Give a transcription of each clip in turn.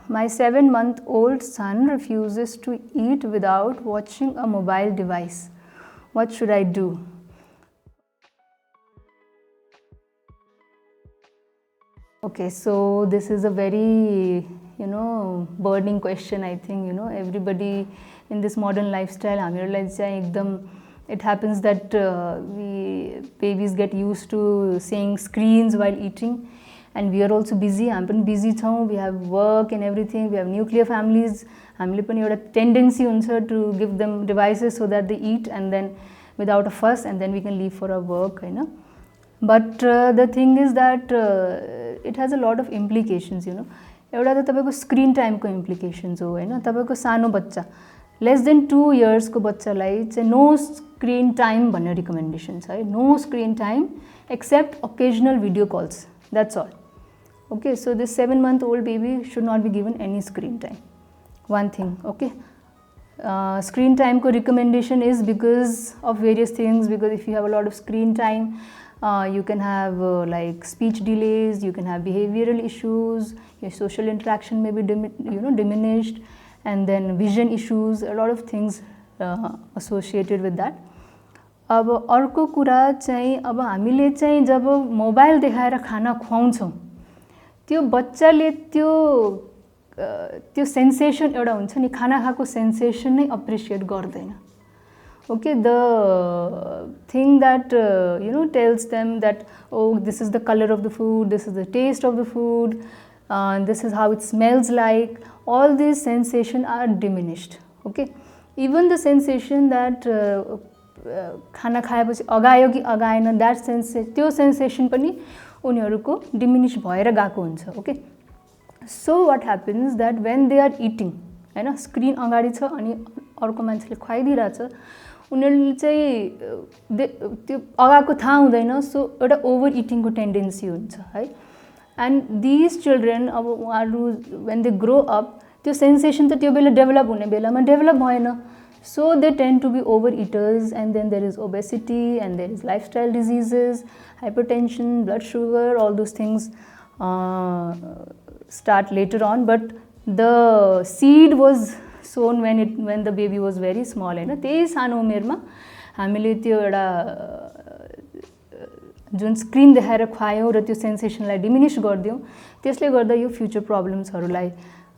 my 7-month-old son refuses to eat without watching a mobile device. What should I do? Okay, so this is a very, burning question. I think, everybody in this modern lifestyle, it happens that babies get used to seeing screens while eating, and we are also busy. I'm busy. We have work and everything. We have nuclear families. हामीले पनि एउटा tendency हुन्छ to give them devices so that they eat and then without a fuss, and then we can leave for our work, But the thing is that it has a lot of implications, एउटा त तपाईको screen टाइमको implications हो हैन. तपाईको सानो बच्चा less than 2 years को बच्चालाई चाहिँ नो स्क्रिन टाइम भन्ने रिकमेन्डेसन छ है. No screen time except occasional video calls, that's all. Okay, so this 7-month-old baby should not be given any screen time. One thing, okay. Screen time ko recommendation is because of various things. Because if you have a lot of screen time, you can have like speech delays, you can have behavioral issues, your social interaction may be diminished, and then vision issues, a lot of things associated with that. अब अर्को कुरा चाहिँ अब हामीले चाहिँ जब mobile देखाएर खाना खुवाउँछौँ, त्यो बच्चाले त्यो सेन्सेसन एउटा हुन्छ नि, खाना खाएको सेन्सेसन नै अप्रिसिएट गर्दैन. Okay, the thing that tells them that, oh, this is the color of the food, this is the taste of the food, this is how it smells like, all these sensations are diminished. Okay, even the sensation that खाना खाएपछि अगायो कि अगाएन, that त्यो sensation पनि उनीहरुको diminish भएर गएको हुन्छ. Okay, so what happens that when they are eating, हैन, स्क्रिन अगाडि छ अनि अर्को मान्छेले खुवाइदिरहेछ, उनीहरुले चाहिँ त्यो अगाको थाहा हुँदैन, सो एउटा ओभर इटिङको टेन्डेन्सी हुन्छ है. एन्ड दिज चिल्ड्रेन अब उहाँहरु when they grow up, त्यो सेन्सेसन त त्यो बेला डेभलप हुने बेलामा डेभलप भएन. So they tend to be overeaters, and then there is obesity, and there is lifestyle diseases, hypertension, blood sugar, all those things start later on. But the seed was sown when the baby was very small, हैन. त्यही सानो उमेरमा हामीले त्यो एउटा जुन screen देखाएर खुवायौं र त्यो सेन्सेसनलाई diminish गर्दियौं, त्यसले गर्दा यो फ्युचर प्रब्लम्सहरुलाई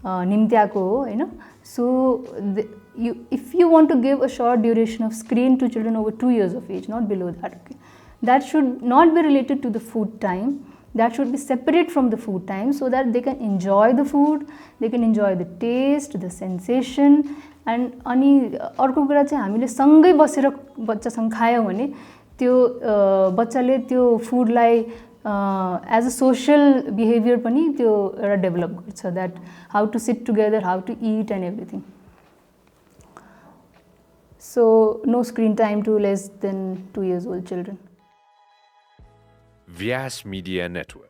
निम्त्याएको हो, हैन. So if you want to give a short duration of screen to children over 2 years of age, not below that, okay, that should not be related to the food time. That should be separate from the food time, so that they can enjoy the food, they can enjoy the taste, the sensation. And अनि अर्को कुरा चाहिँ हामीले सँगै बसेर बच्चासँग खायौं भने त्यो बच्चाले त्यो फुडलाई एज अ सोशल बिहेभियर पनि त्यो एउटा डेभलप गर्छ, that how to sit together, how to eat and everything. So no screen time to less than 2 years old children. Vyasa Media Network.